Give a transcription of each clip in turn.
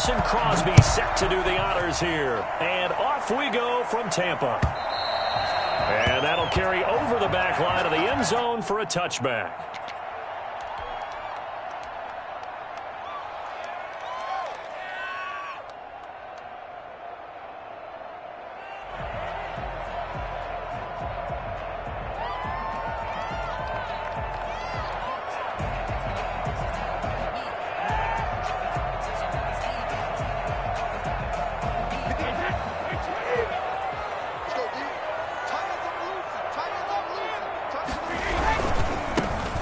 And Crosby set to do the honors here. And off we go from Tampa. And that'll carry over the back line of the end zone for a touchback.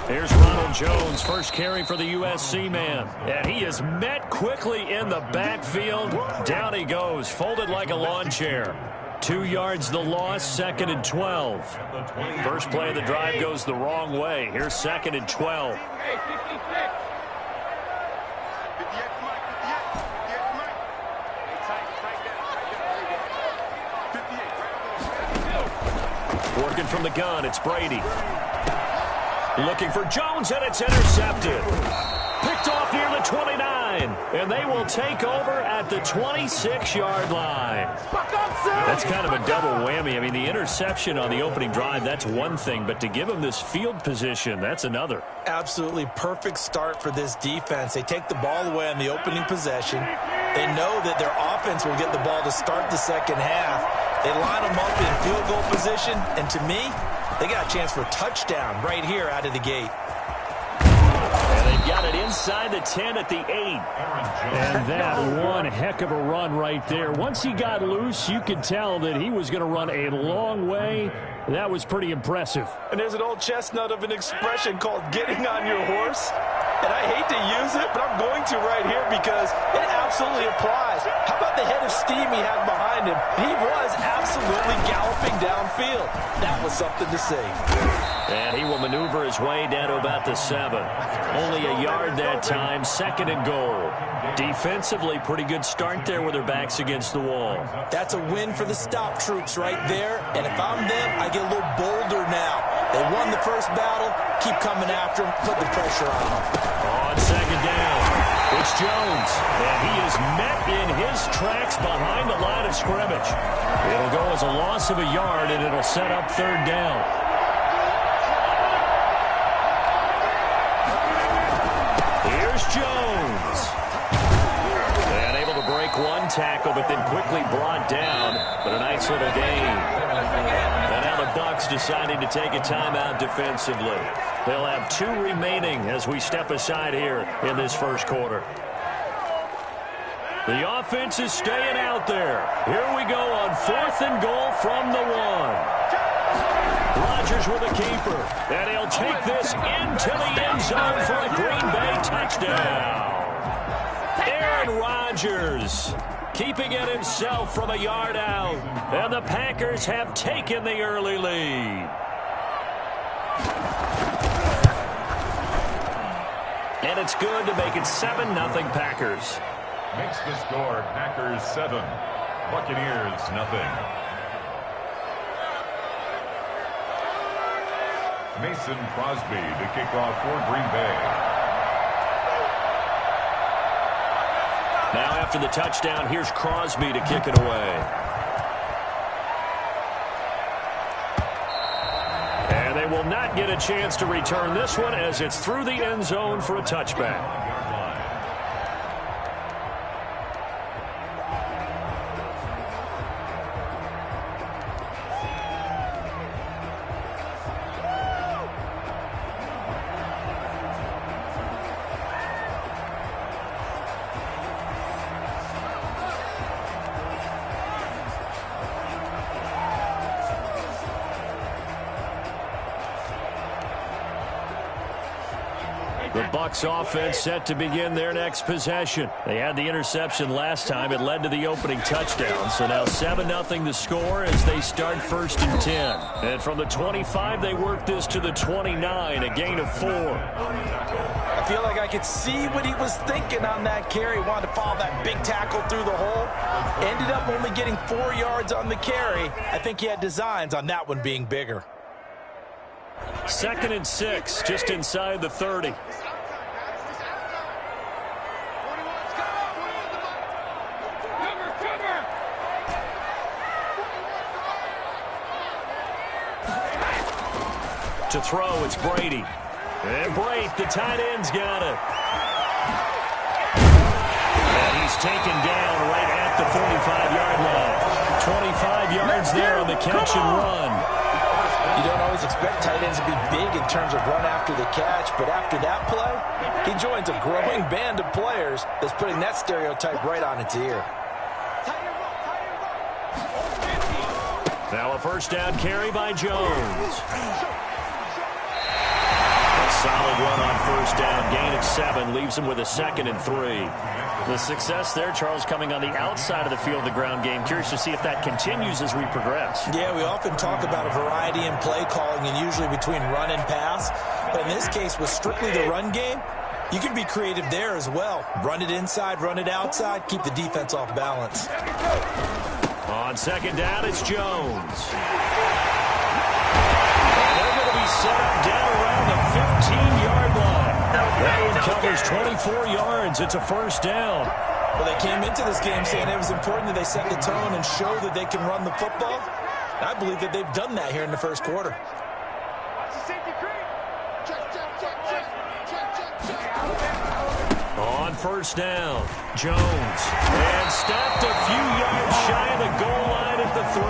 Here's Ronald Jones, first carry for the USC man. And he is met quickly in the backfield. Down he goes, folded like a lawn chair. 2 yards the loss, 2nd and 12. First play of the drive goes the wrong way. Here's 2nd and 12. Working from the gun, it's Brady. Looking for Jones, and it's intercepted. Picked off near the 29, and they will take over at the 26-yard line. That's kind of a double whammy. I mean, the interception on the opening drive, that's one thing, but to give them this field position, that's another. Absolutely perfect start for this defense. They take the ball away on the opening possession. They know that their offense will get the ball to start the second half. They line them up in field goal position, and to me, they got a chance for a touchdown right here out of the gate. And they've got it inside the 10 at the 8. And that one heck of a run right there. Once he got loose, you could tell that he was going to run a long way. That was pretty impressive. And there's an old chestnut of an expression called getting on your horse. And I hate to use it, but I'm going to right here because it absolutely applies. How about the head of steam he had behind him? He was absolutely galloping downfield. That was something to see. And he will maneuver his way down to about the 7. Only a yard that time, 2nd and goal. Defensively, pretty good start there with their backs against the wall. That's a win for the stop troops right there. And if I'm them, I get a little bolder now. They won the first battle. Keep coming after them. Put the pressure on them. On 2nd down, it's Jones. And he is met in his tracks behind the line of scrimmage. It'll go as a loss of a yard, and it'll set up 3rd down. Here's Jones. And able to break one tackle, but then quickly brought down. But a nice little gain. And now the Bucs deciding to take a timeout defensively. They'll have 2 remaining as we step aside here in this first quarter. The offense is staying out there. Here we go on 4th and goal from the 1. Rodgers with a keeper. And he'll take this into the end zone for a Green Bay touchdown. Aaron Rodgers keeping it himself from a yard out. And the Packers have taken the early lead. And it's good to make it 7-0 Packers. Makes the score Packers 7, Buccaneers 0. Mason Crosby to kick off for Green Bay. Now after the touchdown, here's Crosby to kick it away. And they will not get a chance to return this one as it's through the end zone for a touchback. The Bucs offense set to begin their next possession. They had the interception last time. It led to the opening touchdown. So now 7-0 the score as they start 1st and 10. And from the 25, they work this to the 29, a gain of 4. I feel like I could see what he was thinking on that carry. Wanted to follow that big tackle through the hole. Ended up only getting 4 yards on the carry. I think he had designs on that one being bigger. 2nd and 6, just inside the 30. To throw, it's Brady. And Brady, the tight end's got it. And he's taken down right at the 45-yard line. 25 yards there on the catch and run. You don't always expect tight ends to be big in terms of run after the catch, but after that play, he joins a growing band of players that's putting that stereotype right on its ear. Now a first down carry by Jones. A solid run on first down. Gain of 7 leaves him with a 2nd and 3. The success there, Charles, coming on the outside of the field of the ground game. Curious to see if that continues as we progress. Yeah, we often talk about a variety in play calling and usually between run and pass. But in this case, with strictly the run game, you can be creative there as well. Run it inside, run it outside, keep the defense off balance. On second down, it's Jones. And they're going to be set up down around the 15-yard line. That one covers 24 yards. It's a first down. Well, they came into this game saying it was important that they set the tone and show that they can run the football. I believe that they've done that here in the first quarter. On first down, Jones. And stopped a few yards shy of the goal line at the 3.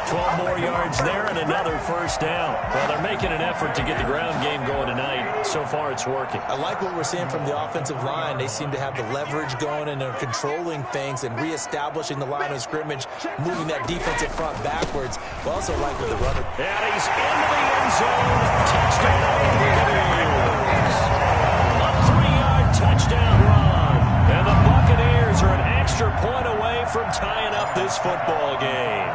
12 more yards there and another first down. Well, they're making an effort to get the ground game going tonight. So far, it's working. I like what we're seeing from the offensive line. They seem to have the leverage going and they're controlling things and reestablishing the line of scrimmage, moving that defensive front backwards. We also like with the runner. And he's into the end zone. Touchdown, Buccaneers. A 3-yard touchdown run. And the Buccaneers are an extra point away from tying up this football game.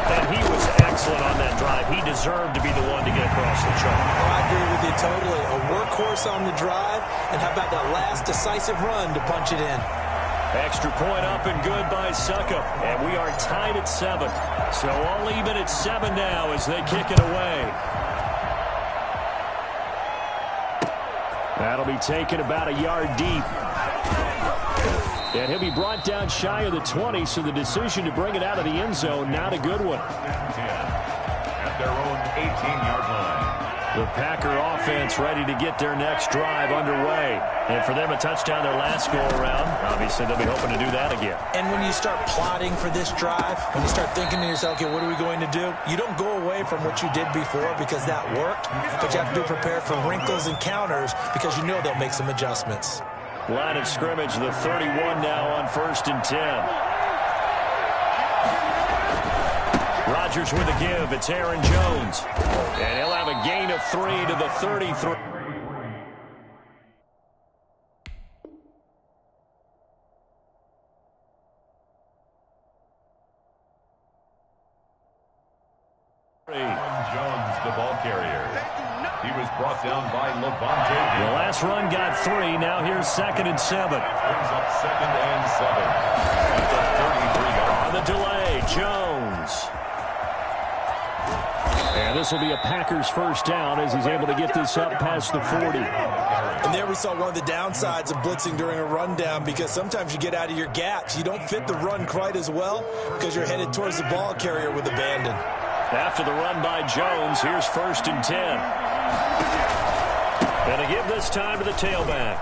And he was excellent on that drive. He deserved to be the one to get across the chalk. Oh, I agree with you totally. A workhorse on the drive, and how about that last decisive run to punch it in? Extra point up and good by Suckup. And we are tied at 7. So all even at 7 now as they kick it away. That'll be taken about a yard deep. And he'll be brought down shy of the 20, so the decision to bring it out of the end zone, not a good one. 10 at their own 18-yard line. The Packer offense ready to get their next drive underway. And for them, a touchdown their last go-around. Obviously, they'll be hoping to do that again. And when you start plotting for this drive, when you start thinking to yourself, okay, what are we going to do? You don't go away from what you did before because that worked, but you have to be prepared for wrinkles and counters because you know they'll make some adjustments. Line of scrimmage, the 31 now on 1st and 10. Rodgers with a give. It's Aaron Jones. And he'll have a gain of 3 to the 33. Jones, the ball carrier. He was brought down by Levante. The last run got 3. Now here's 2nd and 7. Brings up 2nd and 7. At the 33-yard line. On the delay, Jones. And this will be a Packers first down as he's able to get this up past the 40. And there we saw one of the downsides of blitzing during a rundown because sometimes you get out of your gaps. You don't fit the run quite as well because you're headed towards the ball carrier with abandon. After the run by Jones, here's 1st and 10. And a give this time to the tailback.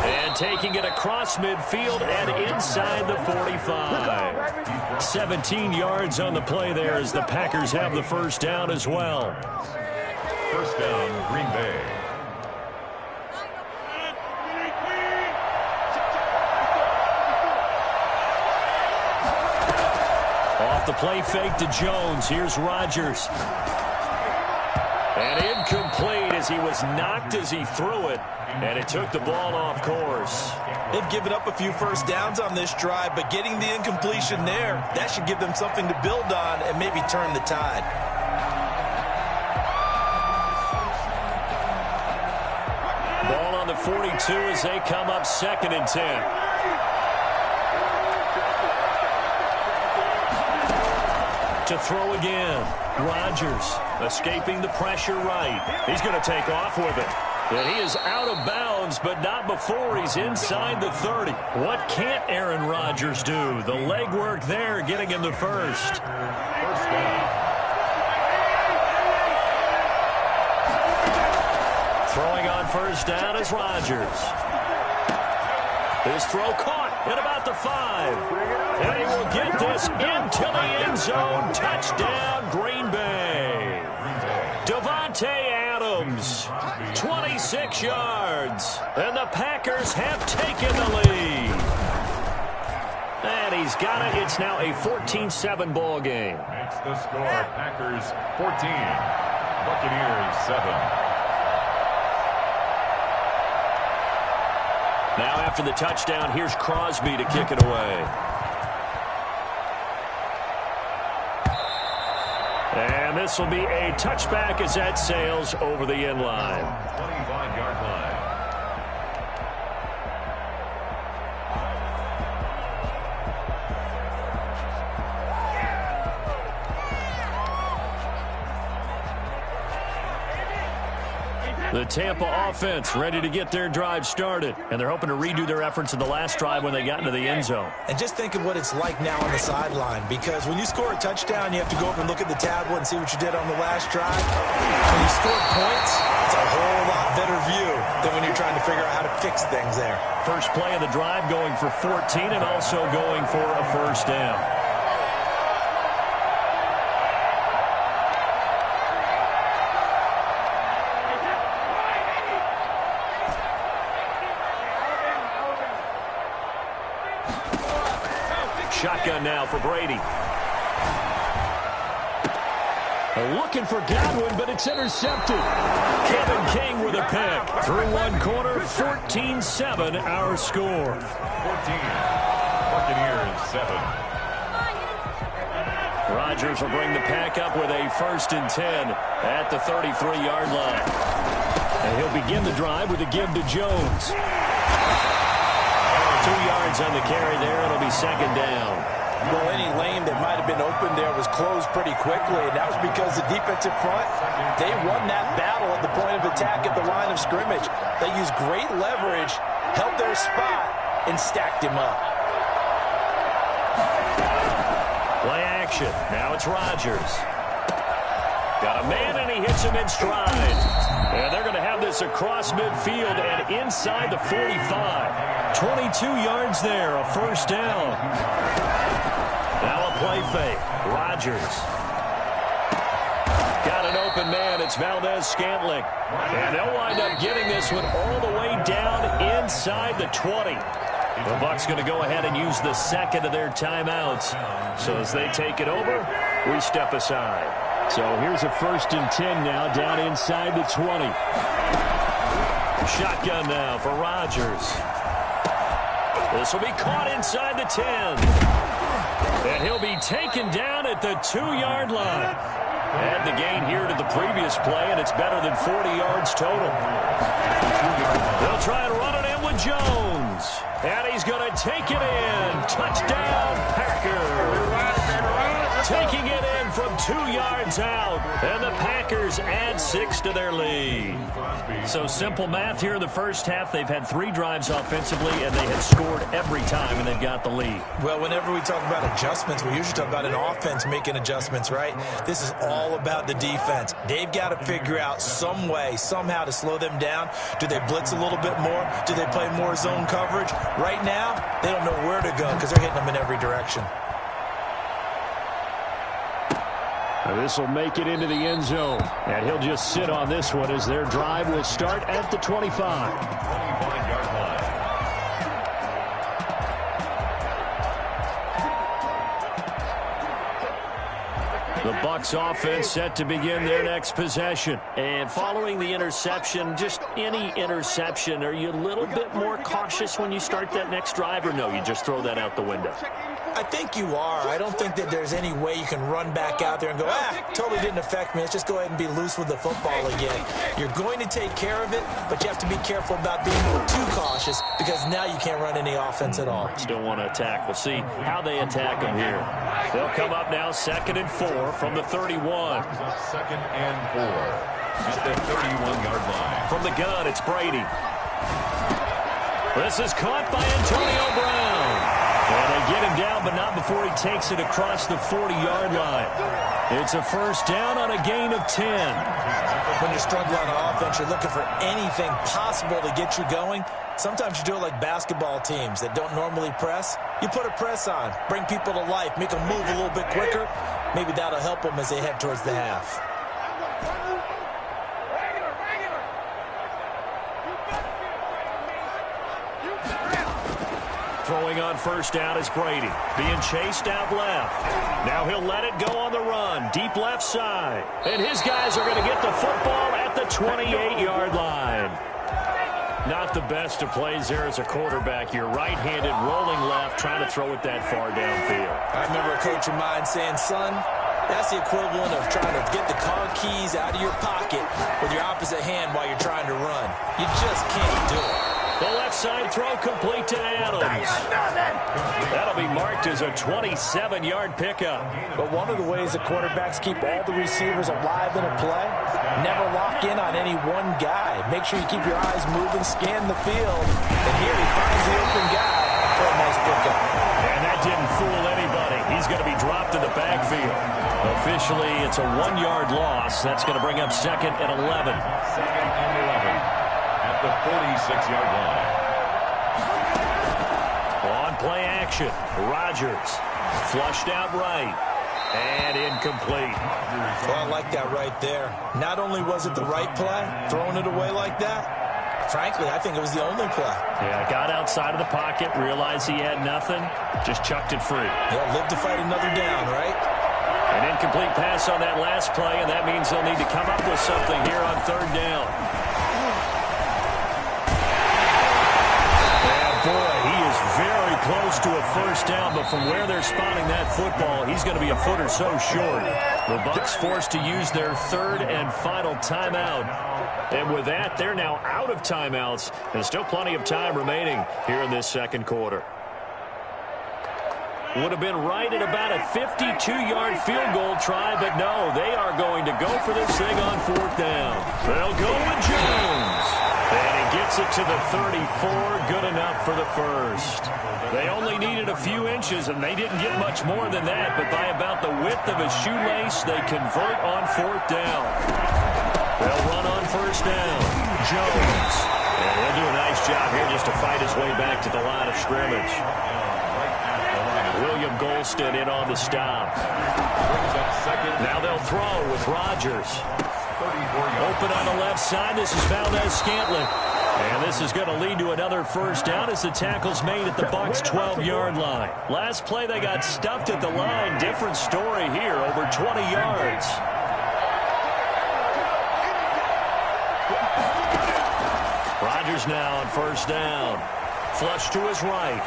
And taking it across midfield and inside the 45. 17 yards on the play there as the Packers have the first down as well. First down, Green Bay. Off the play fake to Jones. Here's Rodgers. And incomplete as he was knocked as he threw it. And it took the ball off course. They've given up a few first downs on this drive, but getting the incompletion there, that should give them something to build on and maybe turn the tide. Ball on the 42 as they come up 2nd and 10. To throw again. Rodgers escaping the pressure right. He's going to take off with it. And he is out of bounds, but not before he's inside the 30. What can't Aaron Rodgers do? The legwork there getting him the first. First down. Throwing on first down is Rodgers. His throw caught at about the 5. And he will get this into the end zone. Touchdown, Green Bay. Davante Adams, 26 yards. And the Packers have taken the lead. And he's got it. It's now a 14-7 ball game. Makes the score Packers 14, Buccaneers 7. Now after the touchdown, here's Crosby to kick it away. And this will be a touchback as that sails over the end line. 25-yard line. The Tampa offense ready to get their drive started. And they're hoping to redo their efforts in the last drive when they got into the end zone. And just think of what it's like now on the sideline, because when you score a touchdown, you have to go over and look at the tablet and see what you did on the last drive. When you score points, it's a whole lot better view than when you're trying to figure out how to fix things there. First play of the drive going for 14 and also going for a first down. Shotgun now for Brady. Looking for Godwin, but it's intercepted. Kevin King with a pick. Through one corner, 14-7 our score. 14, Buccaneers 7. Rodgers will bring the pack up with a 1st and 10 at the 33-yard line. And he'll begin the drive with a give to Jones. 2 yards on the carry there. It'll be 2nd down. Well, any lane that might have been open there was closed pretty quickly, and that was because the defensive front, they won that battle at the point of attack at the line of scrimmage. They used great leverage, held their spot, and stacked him up. Play action. Now it's Rodgers. Got a man, and he hits him in stride. And they're going to have this across midfield and inside the 45. 22 yards there, a first down. Now a play fake. Rodgers. Got an open man. It's Valdez-Scantling. And they'll wind up getting this one all the way down inside the 20. The Bucs going to go ahead and use the second of their timeouts. So as they take it over, we step aside. So here's a 1st and 10 now down inside the 20. Shotgun now for Rodgers. This will be caught inside the 10. And he'll be taken down at the 2-yard line. Add the gain here to the previous play, and it's better than 40 yards total. They'll try and run it in with Jones. And he's going to take it in. Touchdown, Packers. Taking it in from 2 yards out. And the Packers add 6 to their lead. So simple math here in the first half. They've had 3 drives offensively, and they have scored every time, and they've got the lead. Well, whenever we talk about adjustments, we usually talk about an offense making adjustments, right? This is all about the defense. They've got to figure out some way, somehow to slow them down. Do they blitz a little bit more? Do they play more zone coverage? Right now, they don't know where to go because they're hitting them in every direction. This will make it into the end zone. And he'll just sit on this one as their drive will start at the 25. 25-yard line. The Bucs offense set to begin their next possession. And following the interception, just any interception, are you a little bit more cautious when you start that next drive, or no, you just throw that out the window? I think you are. I don't think that there's any way you can run back out there and go, totally didn't affect me. Let's just go ahead and be loose with the football again. You're going to take care of it, but you have to be careful about being too cautious because now you can't run any offense at all. Still want to attack. We'll see how they attack them here. They'll come up now 2nd and 4 from the 31. 2nd and 4. at the 31-yard line. From the gun, it's Brady. This is caught by Antonio Brown. And they get him down, but not before he takes it across the 40-yard line. It's a first down on a gain of 10. When you're struggling on offense, you're looking for anything possible to get you going. Sometimes you do it like basketball teams that don't normally press. You put a press on, bring people to life, make them move a little bit quicker. Maybe that'll help them as they head towards the half. Throwing on first down is Brady. Being chased out left. Now he'll let it go on the run. Deep left side. And his guys are going to get the football at the 28-yard line. Not the best of plays there as a quarterback. You're right-handed, rolling left, trying to throw it that far downfield. I remember a coach of mine saying, son, that's the equivalent of trying to get the car keys out of your pocket with your opposite hand while you're trying to run. You just can't do it. The left side throw complete to Adams. That'll be marked as a 27-yard pickup. But one of the ways the quarterbacks keep all the receivers alive in a play, never lock in on any one guy. Make sure you keep your eyes moving, scan the field. And here he finds the open guy for a nice pickup. And that didn't fool anybody. He's going to be dropped in the backfield. Officially, it's a 1-yard loss. That's going to bring up second and 11. Second and 11 at the 46-yard line. On play action, Rodgers flushed out right and incomplete. Well, I like that right there. Not only was it the right play, throwing it away like that, frankly, I think it was the only play. Yeah, got outside of the pocket, realized he had nothing, just chucked it free. Yeah, live to fight another down, right? An incomplete pass on that last play, and that means they'll need to come up with something here on third down. Boy, he is very close to a first down, but from where they're spotting that football, he's going to be a foot or so short. The Bucs forced to use their third and final timeout. And with that, they're now out of timeouts, and still plenty of time remaining here in this second quarter. Would have been right at about a 52-yard field goal try, but no, they are going to go for this thing on fourth down. They'll go with Jones. And he gets it to the 34, good enough for the first. They only needed a few inches, and they didn't get much more than that, but by about the width of a shoelace, they convert on fourth down. They'll run on first down. Jones. And he'll do a nice job here just to fight his way back to the line of scrimmage. William Golston in on the stop. Now they'll throw with Rodgers. Open on the left side. This is Valdez-Scantling. And this is going to lead to another first down as the tackle's made at the Bucs' 12-yard line. Last play, they got stuffed at the line. Different story here, over 20 yards. Rodgers now on first down. Flush to his right.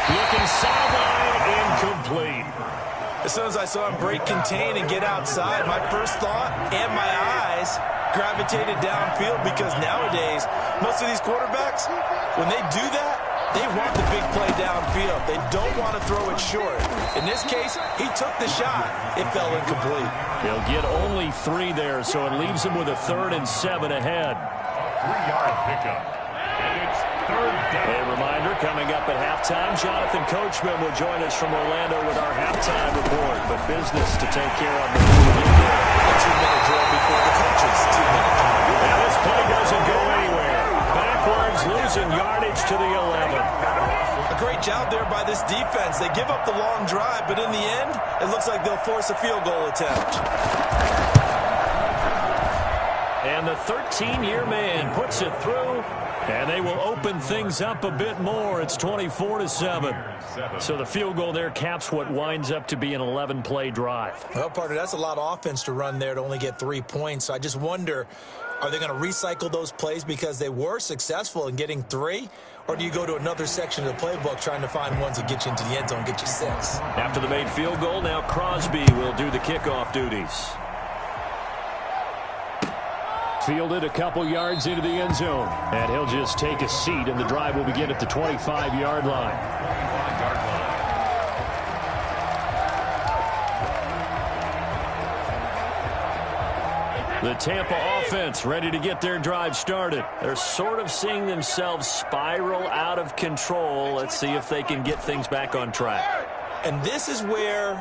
Looking sideline, incomplete. As soon as I saw him break contain and get outside, my first thought and my eyes gravitated downfield, because nowadays, most of these quarterbacks, when they do that, they want the big play downfield. They don't want to throw it short. In this case, he took the shot. It fell incomplete. He'll get only 3 there, so it leaves him with a 3rd and 7 ahead. 3-yard pickup. And it's third down. A reminder, coming up at halftime, Jonathan Coachman will join us from Orlando with our halftime report. But business to take care of before we get there. A 2-minute drill before the coaches. 2-minute drill. And this play doesn't go anywhere. Backwards, losing yardage to the 11. A great job there by this defense. They give up the long drive, but in the end, it looks like they'll force a field goal attempt. And the 13-year man puts it through. And they will open things up a bit more. It's 24-7. So the field goal there caps what winds up to be an 11-play drive. Well, partner, that's a lot of offense to run there to only get 3 points. So I just wonder, are they going to recycle those plays because they were successful in getting 3? Or do you go to another section of the playbook trying to find ones that get you into the end zone and get you 6? After the made field goal, now Crosby will do the kickoff duties. Fielded a couple yards into the end zone. And he'll just take a seat, and the drive will begin at the 25-yard line. The Tampa offense ready to get their drive started. They're sort of seeing themselves spiral out of control. Let's see if they can get things back on track. And this is where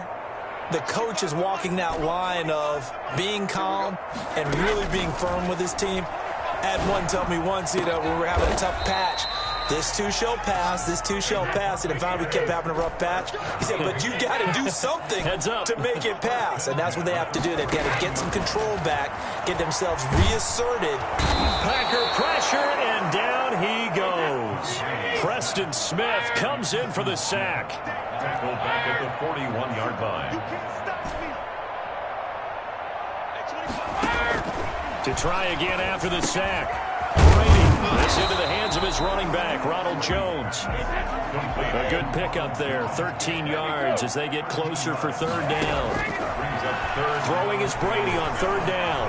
the coach is walking that line of being calm and really being firm with his team. I had one tell me once, when we were having a tough patch, this too shall pass, this too shall pass. And finally we kept having a rough patch. He said, but you got to do something to make it pass. And that's what they have to do. They've got to get some control back, get themselves reasserted. Packer pressure, and down he goes. Preston Smith comes in for the sack. Tackle back at the 41-yard line. To try again after the sack. Brady, this into the hands of his running back, Ronald Jones. A good pickup there, 13 yards as they get closer for third down. Throwing is Brady on third down.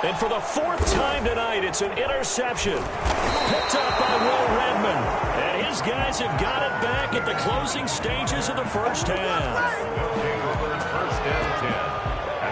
And for the fourth time tonight, it's an interception. Picked up by Will Redmond. And his guys have got it back at the closing stages of the first half. First and 10.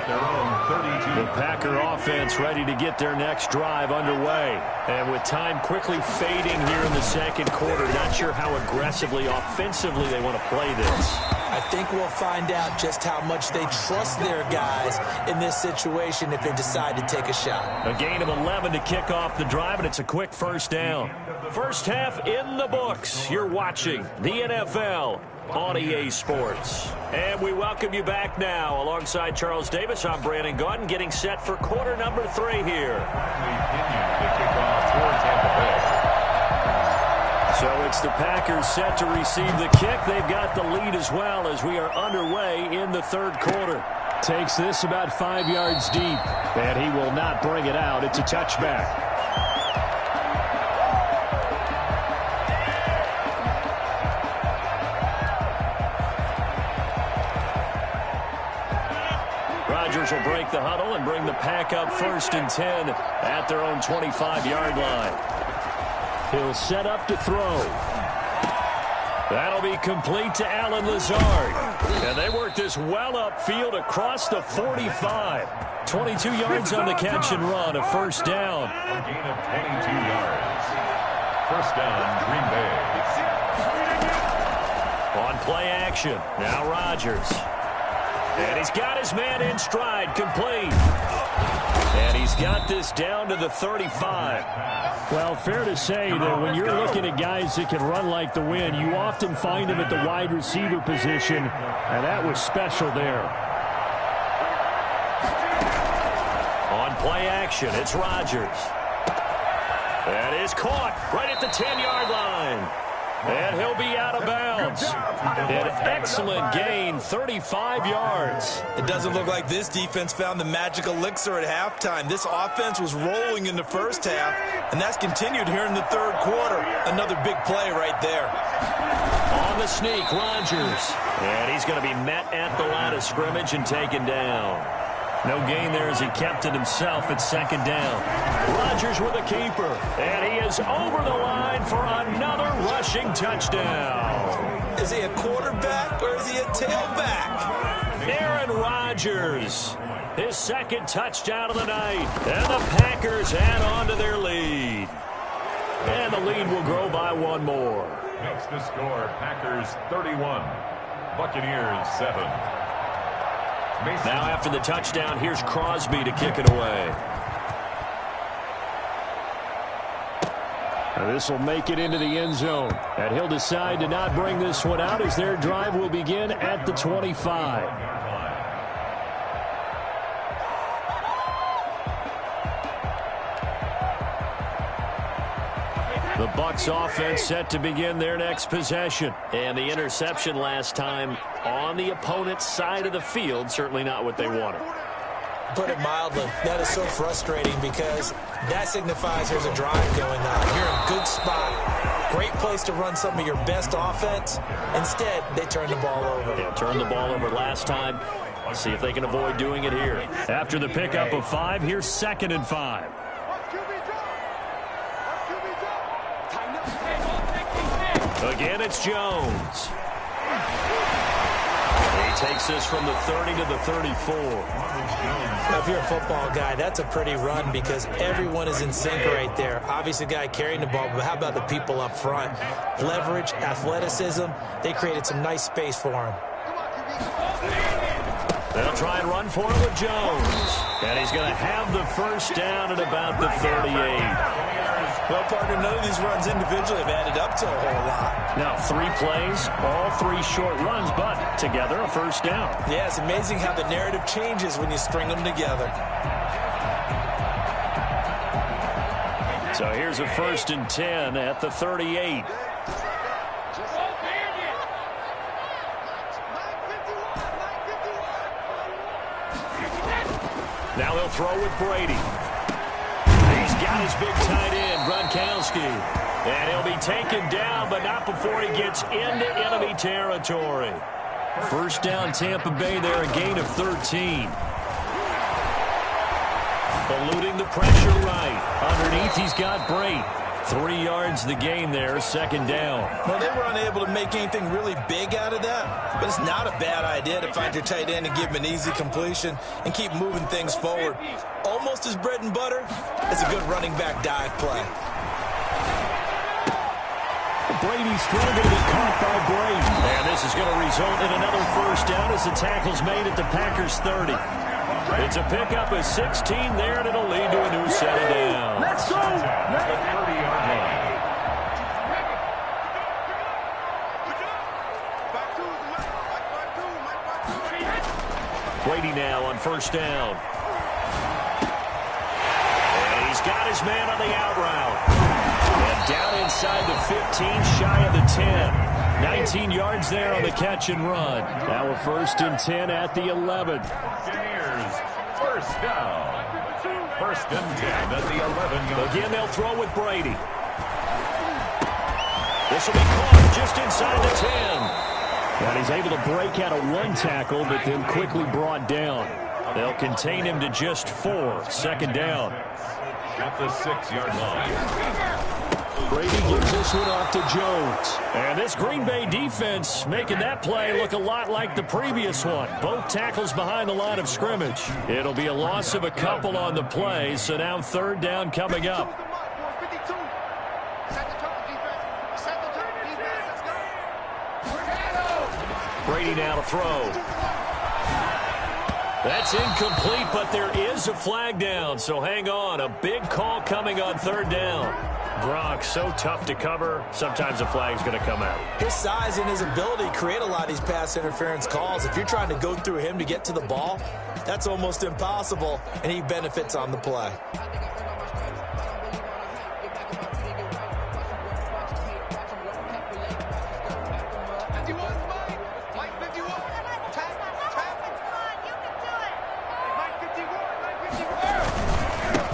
Their own 32. The Packer offense ready to get their next drive underway. And with time quickly fading here in the second quarter, not sure how aggressively, offensively they want to play this. I think we'll find out just how much they trust their guys in this situation if they decide to take a shot. A gain of 11 to kick off the drive, and it's a quick first down. First half in the books. You're watching the NFL on EA Sports. And we welcome you back now. Alongside Charles Davis, I'm Brandon Gaudin, getting set for quarter number 3 here. So it's the Packers set to receive the kick. They've got the lead as well as we are underway in the third quarter. Takes this about 5 yards deep, and he will not bring it out. It's a touchback. Rodgers will break the huddle and bring the Pack up 1st and 10 at their own 25-yard line. He'll set up to throw. That'll be complete to Allen Lazard. And they work this well upfield across the 45. 22 yards on the catch and run, a first down. A gain of 22 yards. First down, Green Bay. On play action, now Rodgers. And he's got his man in stride, complete. And he's got this down to the 35. Well, fair to say that when you're looking at guys that can run like the wind, you often find them at the wide receiver position, and that was special there. On play action, it's Rodgers. That is caught right at the 10-yard line. And he'll be out of bounds. An excellent gain, 35 yards. It doesn't look like this defense found the magic elixir at halftime. This offense was rolling in the first half, and that's continued here in the third quarter. Another big play right there. On the sneak, Rodgers. And he's going to be met at the line of scrimmage and taken down. No gain there as he kept it himself at second down. Rodgers with a keeper. And he is over the line for another rushing touchdown. Is he a quarterback or is he a tailback? Aaron Rodgers, his second touchdown of the night. And the Packers add on to their lead. And the lead will grow by one more. Makes the score Packers 31, Buccaneers 7. Now after the touchdown, here's Crosby to kick it away. This will make it into the end zone. And he'll decide to not bring this one out as their drive will begin at the 25. The Bucs offense set to begin their next possession. And the interception last time on the opponent's side of the field, certainly not what they wanted. Put it mildly, that is so frustrating because that signifies there's a drive going on. You're in a good spot, great place to run some of your best offense. Instead, they turn the ball over. Yeah, turned the ball over last time. Let's see if they can avoid doing it here. After the pickup of 5, here's 2nd and 5. Again, it's Jones. He takes this from the 30 to the 34. Now, if you're a football guy, that's a pretty run because everyone is in sync right there. Obviously, the guy carrying the ball, but how about the people up front? Leverage, athleticism, they created some nice space for him. They'll try and run for it with Jones. And he's going to have the first down at about the 38. Well, partner, none of these runs individually have added up to a whole lot. Now, 3 plays, all 3 short runs, but together a first down. Yeah, it's amazing how the narrative changes when you string them together. So here's a 1st and 10 at the 38. Now they'll throw with Brady. He's got his big tight end, Gronkowski. And he'll be taken down, but not before he gets into enemy territory. First down, Tampa Bay there, a gain of 13. Eluding the pressure right. Underneath, he's got Brady. 3 yards the gain there, 2nd down. Well, they were unable to make anything really big out of that, but it's not a bad idea to find your tight end and give him an easy completion and keep moving things forward. Almost as bread and butter as a good running back dive play. Brady's throw going to be caught by Brady. And this is going to result in another first down as the tackle's made at the Packers' 30. It's a pickup of 16 there, and it'll lead to a new set of downs. Let's go! 30-yard line. Brady now on first down. And he's got his man on the out route. And down inside the 15, shy of the 10. 19 yards there on the catch and run. Now a 1st and 10 at the 11. First down. 1st and 10 at the 11. Again, they'll throw with Brady. This will be caught just inside the 10. And he's able to break out of 1 tackle, but then quickly brought down. They'll contain him to just 4. 2nd down. At the 6-yard line. Brady gives this one off to Jones. And this Green Bay defense making that play look a lot like the previous one. Both tackles behind the line of scrimmage. It'll be a loss of a couple on the play, so now 3rd down coming up. Brady now to throw. That's incomplete, but there is a flag down, so hang on. A big call coming on 3rd down. Gronk, so tough to cover. Sometimes a flag's going to come out. His size and his ability create a lot of these pass interference calls. If you're trying to go through him to get to the ball, that's almost impossible, and he benefits on the play.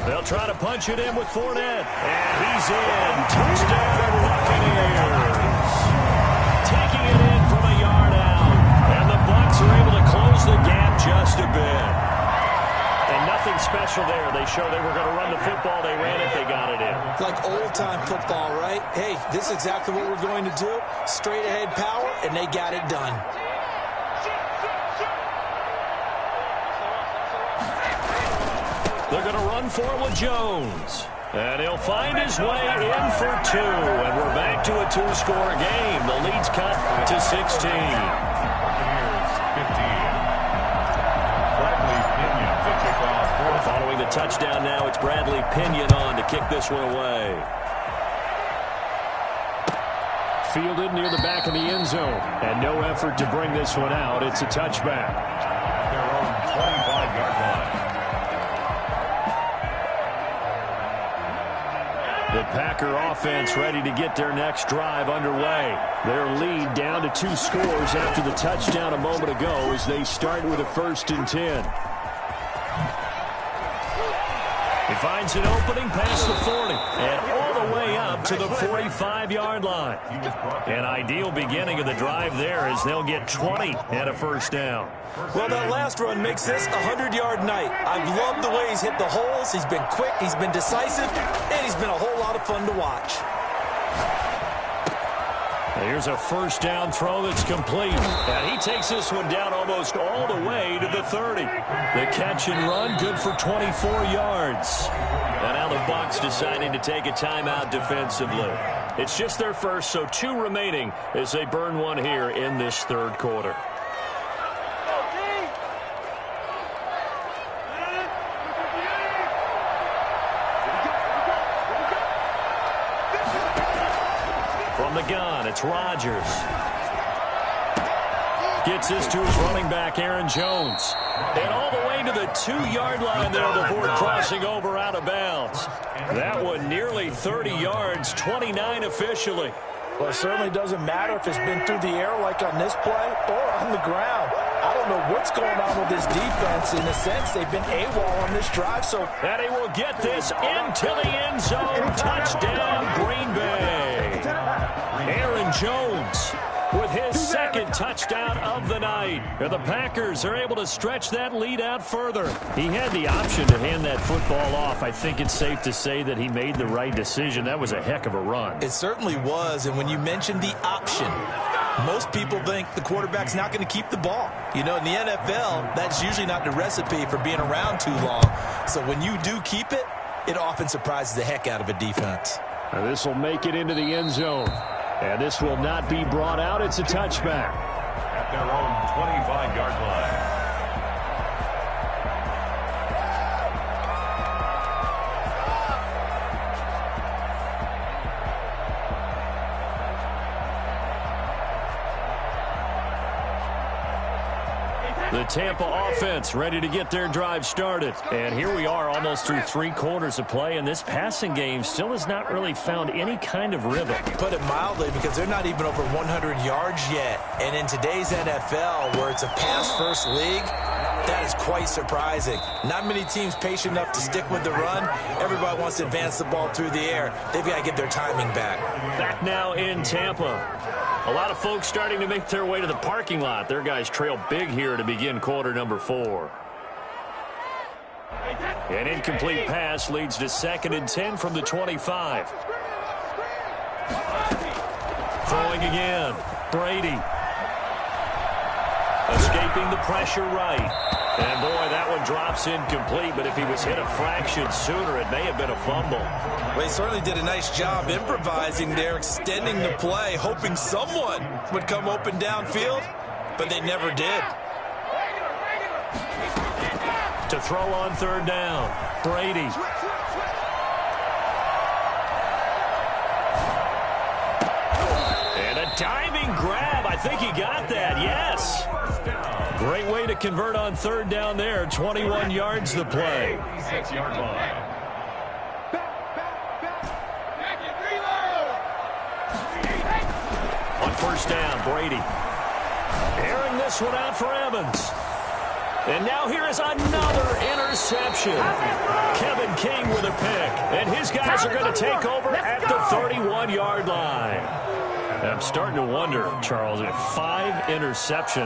They'll try to punch it in with Fournette. And he's in. Touchdown, Buccaneers. Taking it in from a yard out. And the Bucs are able to close the gap just a bit. And nothing special there. They showed they were going to run the football. They ran it. They got it in. Like old-time football, right? Hey, this is exactly what we're going to do. Straight-ahead power, and they got it done. They're going to run for it with Jones. And he'll find his way in for 2. And we're back to a 2-score game. The lead's cut to 16. Following the touchdown now, it's Bradley Pinion on to kick this one away. Fielded near the back of the end zone. And no effort to bring this one out. It's a touchback. Their own 25-yard line. The Packer offense ready to get their next drive underway. Their lead down to 2 scores after the touchdown a moment ago as they start with a 1st and 10. He finds an opening past the 40 and all the way up to the 45-yard line. An ideal beginning of the drive there as they'll get 20 and a 1st down. Well, that last run makes this a 100-yard night. I've loved the way he's hit the holes. He's been quick, he's been decisive, and he's been a whole lot of fun to watch. Here's a first down throw that's complete. And he takes this one down almost all the way to the 30. The catch and run, good for 24 yards. And now the Bucs deciding to take a timeout defensively. It's just their first, so 2 remaining as they burn one here in this third quarter. From the gun, it's Rodgers. Gets this to his running back, Aaron Jones. And all the way to the 2-yard line there before crossing over out of bounds. That one nearly 30 yards, 29 officially. Well, it certainly doesn't matter if it's been through the air like on this play or on the ground. I don't know what's going on with this defense. In a sense, they've been AWOL on this drive. And he will get this into the end zone. Touchdown, Green Bay. Aaron Jones with his second touchdown of the night. And the Packers are able to stretch that lead out further. He had the option to hand that football off. I think it's safe to say that he made the right decision. That was a heck of a run. It certainly was. And when you mentioned the option, most people think the quarterback's not going to keep the ball. You know, in the NFL, that's usually not the recipe for being around too long. So when you do keep it, it often surprises the heck out of a defense. Now this will make it into the end zone. And this will not be brought out. It's a touchback. At their own 25-yard line. The Tampa offense ready to get their drive started. And here we are almost through 3 quarters of play, and this passing game still has not really found any kind of rhythm. Put it mildly, because they're not even over 100 yards yet. And in today's NFL, where it's a pass-first league, that is quite surprising. Not many teams patient enough to stick with the run. Everybody wants to advance the ball through the air. They've got to get their timing back. Back now in Tampa. A lot of folks starting to make their way to the parking lot. Their guys trail big here to begin quarter number 4. An incomplete pass leads to 2nd and 10 from the 25. Throwing again. Brady. Escaping the pressure right. And, boy, that one drops incomplete, but if he was hit a fraction sooner, it may have been a fumble. Well, he certainly did a nice job improvising there, extending the play, hoping someone would come open downfield, but they never did. To throw on 3rd down, Brady. And a diving grab. I think he got that, yes. Great way to convert on 3rd down there. 21 yards the play. 6-yard line. On 1st down, Brady. Airing this one out for Evans. And now here is another interception. Kevin King with a pick. And his guys are going to take over at the 31-yard line. I'm starting to wonder, Charles, if 5 interceptions